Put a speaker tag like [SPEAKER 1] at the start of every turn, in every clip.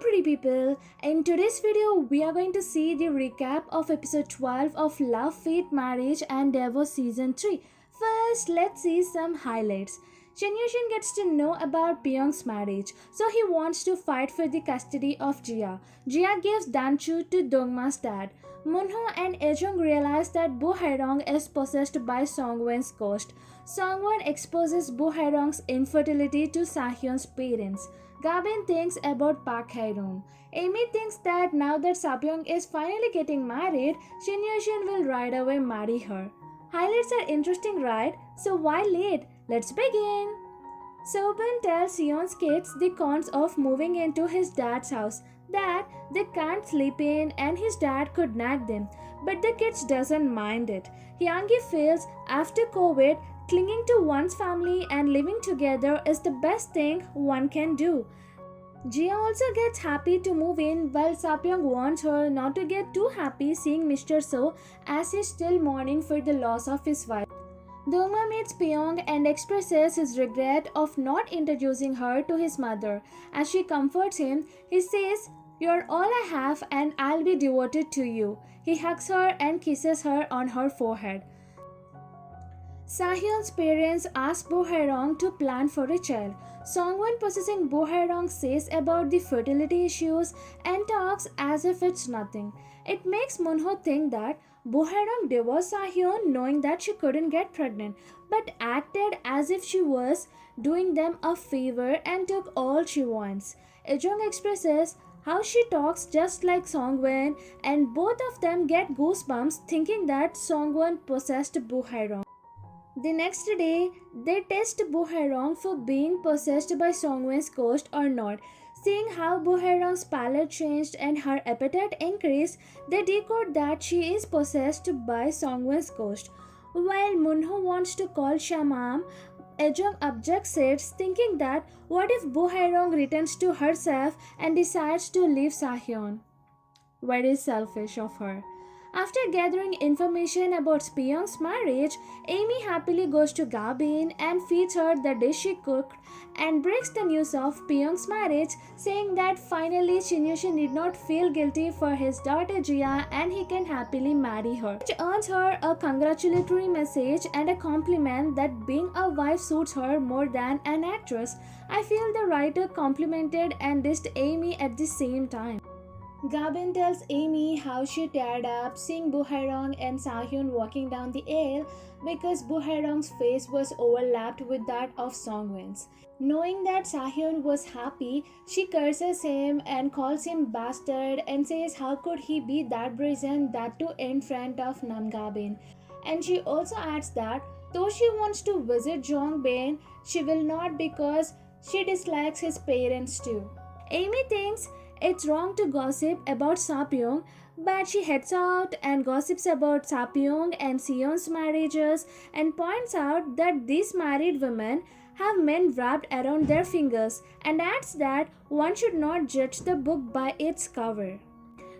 [SPEAKER 1] pretty people, in today's video we are going to see the recap of episode 12 of Love, Fate, Marriage and Divorce season 3. First, let's see some highlights. Shin gets to know about Piyoung's marriage, so he wants to fight for the custody of Jia. Jia gives Danchu to Dongma's dad. Moonho and Ejong realize that Bo Hairong is possessed by Songwen's ghost. Songwen exposes Bo Hairong's infertility to Sahyun's parents. Gabin thinks about Park Hae-roon. Amy thinks that now that Sapyeong is finally getting married, Shin will right away marry her. Highlights are interesting, right? So why late? Let's begin! Sobin tells Sion's kids the cons of moving into his dad's house, that they can't sleep in and his dad could nag them, but the kids doesn't mind it. Hyungi feels after COVID, clinging to one's family and living together is the best thing one can do. Jia also gets happy to move in while Sapyeong warns her not to get too happy seeing Mr. So as he's still mourning for the loss of his wife. Dongma meets Piyoung and expresses his regret of not introducing her to his mother. As she comforts him, he says, "You're all I have and I'll be devoted to you." He hugs her and kisses her on her forehead. Sahyun's parents ask Bo Hairong to plan for a child. Songwon possessing Bo Hairong says about the fertility issues and talks as if it's nothing. It makes Moonho think that Bo Hairong divorced Sahyun knowing that she couldn't get pregnant, but acted as if she was doing them a favor and took all she wants. Ejong expresses how she talks just like Songwon, and both of them get goosebumps thinking that Songwon possessed Bo Hairong. The next day, they test Bo Hairong for being possessed by Songwen's ghost or not. Seeing how Bo Hairong's palate changed and her appetite increased, they decode that she is possessed by Songwen's ghost. While Moonho wants to call Shamam, Ejong objects it, thinking that what if Bo Hairong returns to herself and decides to leave Sahyun? Very selfish of her. After gathering information about Piyoung's marriage, Amy happily goes to Gabin and feeds her the dish she cooked and breaks the news of Piyoung's marriage, saying that finally Shin need not feel guilty for his daughter Jia and he can happily marry her. Which earns her a congratulatory message and a compliment that being a wife suits her more than an actress. I feel the writer complimented and dissed Amy at the same time. Gabin tells Amy how she teared up seeing Bo Hairong and Sahyun walking down the aisle because Bo Hairong's face was overlapped with that of Songwen's. Knowing that Sahyun was happy, she curses him and calls him bastard and says how could he be that brazen, that too in front of Namgabin. And she also adds that though she wants to visit Jongbin, she will not because she dislikes his parents too. Amy thinks it's wrong to gossip about Sapyeong, but she heads out and gossips about Sapyeong and Sion's marriages and points out that these married women have men wrapped around their fingers and adds that one should not judge the book by its cover.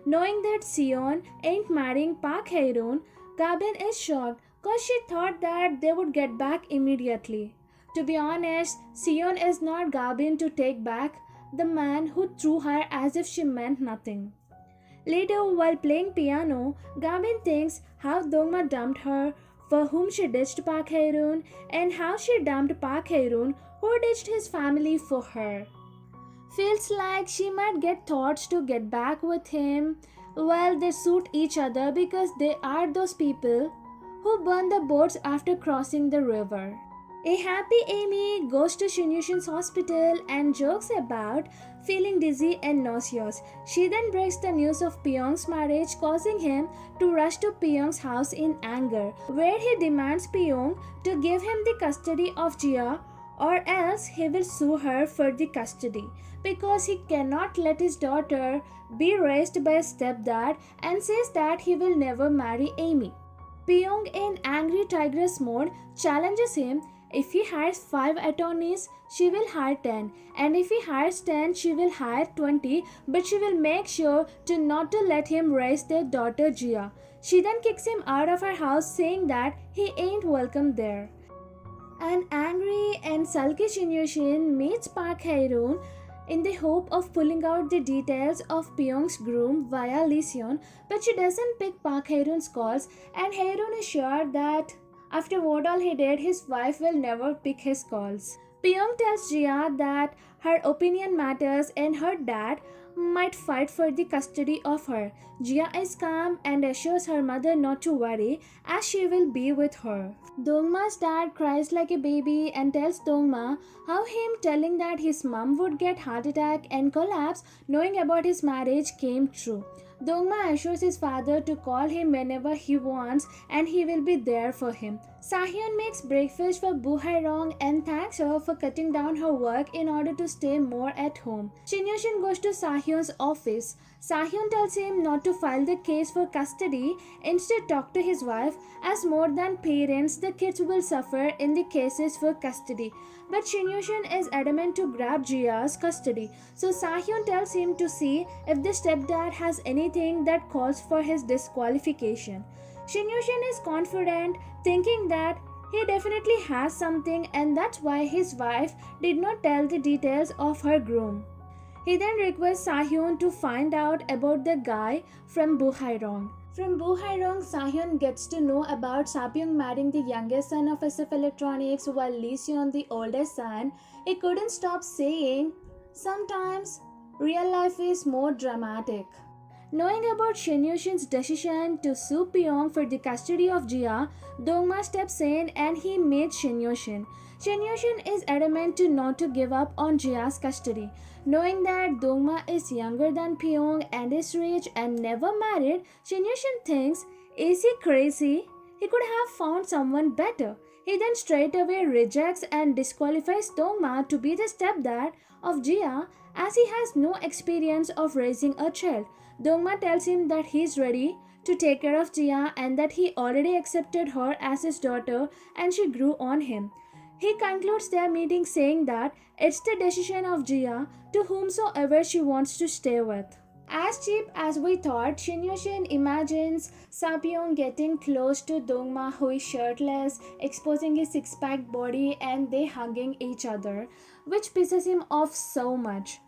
[SPEAKER 1] Knowing that Sion ain't marrying Park Hae-roon, Gabin is shocked because she thought that they would get back immediately. To be honest, Sion is not Gabin to take back, the man who threw her as if she meant nothing. Later, while playing piano, Gabin thinks how Dongma dumped her, for whom she ditched Park Hae-roon, and how she dumped Park Hae-roon, who ditched his family for her. Feels like she might get thoughts to get back with him. Well, they suit each other because they are those people who burn the boats after crossing the river. A happy Amy goes to Shin hospital and jokes about feeling dizzy and nauseous. She then breaks the news of Piyoung's marriage, causing him to rush to Piyoung's house in anger, where he demands Piyoung to give him the custody of Jia or else he will sue her for the custody because he cannot let his daughter be raised by a stepdad and says that he will never marry Amy. Piyoung in angry tigress mode challenges him. If he hires 5 attorneys, she will hire 10, and if he hires 10, she will hire 20, but she will make sure to not to let him raise their daughter Jia. She then kicks him out of her house saying that he ain't welcome there. An angry and sulky Shin meets Park Hae-roon in the hope of pulling out the details of Piyoung's groom via Leesaboo, but she doesn't pick Park Hae-run's calls, and Hae-run is sure that after what all he did, his wife will never pick his calls. Piyoung tells Jia that her opinion matters and her dad might fight for the custody of her. Jia is calm and assures her mother not to worry as she will be with her. Dongma's dad cries like a baby and tells Dongma how him telling that his mom would get heart attack and collapse knowing about his marriage came true. Dongma assures his father to call him whenever he wants and he will be there for him. Sahyun makes breakfast for bubae Rong and thanks her for cutting down her work in order to stay more at home. Shin goes to Sahyun's office. Sahyun tells him not to file the case for custody, instead talk to his wife as more than parents the kids will suffer in the cases for custody. But Shin is adamant to grab Jia's custody, so Sahyun tells him to see if the stepdad has anything that calls for his disqualification. Shin is confident, thinking that he definitely has something and that's why his wife did not tell the details of her groom. He then requests Sahyun to find out about the guy from bubae Rong. From bubae Rong, Sahyun gets to know about Sapyung marrying the youngest son of SF Electronics while Lee Seon the oldest son. He couldn't stop saying, sometimes real life is more dramatic. Knowing about Shin Yushin's decision to sue Piyoung for the custody of Jia, Dongma steps in and he meets Shin Yushin. Shin Yushin is adamant to not to give up on Jia's custody. Knowing that Dongma is younger than Piyoung and is rich and never married, Shin Yushin thinks, is he crazy? He could have found someone better. He then straight away rejects and disqualifies Dongma to be the stepdad of Jia as he has no experience of raising a child. Dongma tells him that he is ready to take care of Jia and that he already accepted her as his daughter and she grew on him. He concludes their meeting saying that it's the decision of Jia to whomsoever she wants to stay with. As cheap as we thought, Shin Yushin imagines Sapyong getting close to Dongma who is shirtless, exposing his six-pack body and they hugging each other, which pisses him off so much.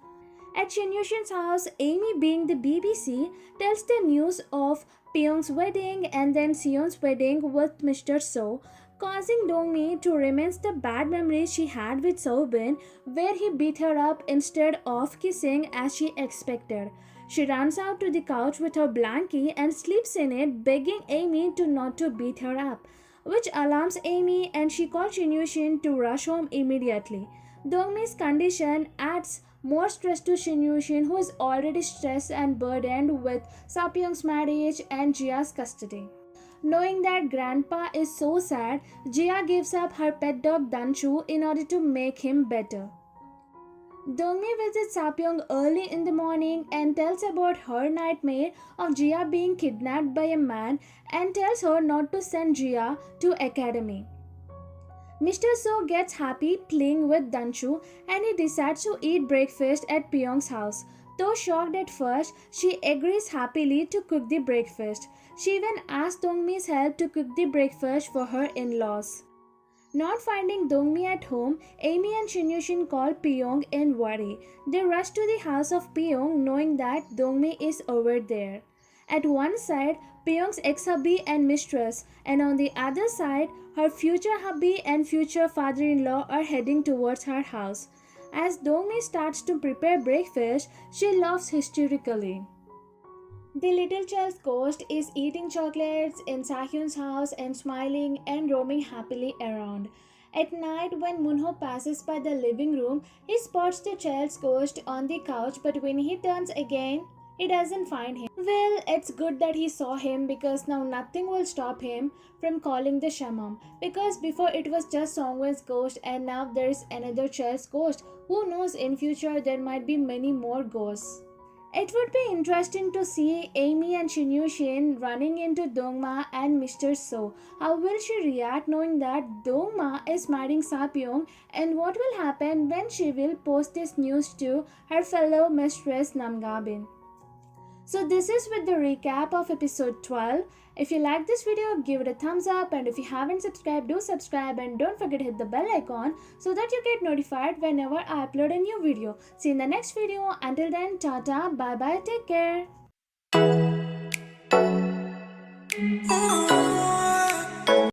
[SPEAKER 1] At Shin Yushin's house, Amy, being the BBC, tells the news of Piyoung's wedding and then Seon's wedding with Mr. So, causing Dongmi to reminisce the bad memories she had with Soobin, where he beat her up instead of kissing as she expected. She runs out to the couch with her blankie and sleeps in it, begging Amy to not to beat her up, which alarms Amy and she calls Shin Yushin to rush home immediately. Dongmi's condition adds more stress to Shin Yushin, who is already stressed and burdened with Sapyong's marriage and Jia's custody. Knowing that grandpa is so sad, Jia gives up her pet dog Danshu in order to make him better. Dongmi visits Sapyong early in the morning and tells about her nightmare of Jia being kidnapped by a man and tells her not to send Jia to academy. Mr. So gets happy playing with Danshu and he decides to eat breakfast at Piyoung's house. Though shocked at first, she agrees happily to cook the breakfast. She even asks Dongmi's help to cook the breakfast for her in-laws. Not finding Dongmi at home, Amy and Shin Yushin call Piyoung in worry. They rush to the house of Piyoung knowing that Dongmi is over there. At one side, Piyoung's ex-hubby and mistress, and on the other side, her future hubby and future father-in-law are heading towards her house. As Dongmi starts to prepare breakfast, she laughs hysterically. The little child's ghost is eating chocolates in Sahyun's house and smiling and roaming happily around. At night, when Munho passes by the living room, he spots the child's ghost on the couch, but when he turns again, he doesn't find him. Well, it's good that he saw him because now nothing will stop him from calling the shamam. Because before it was just Songwen's ghost and now there's another child's ghost. Who knows, in future there might be many more ghosts. It would be interesting to see Amy and Shin Yushin running into Dongma and Mr. So. How will she react knowing that Dongma is marrying Sapyong, and what will happen when she will post this news to her fellow mistress Namgabin? So this is with the recap of episode 12. If you like this video, give it a thumbs up, and if you haven't subscribed, do subscribe, and don't forget to hit the bell icon so that you get notified whenever I upload a new video. See you in the next video. Until then, tata, bye bye, take care.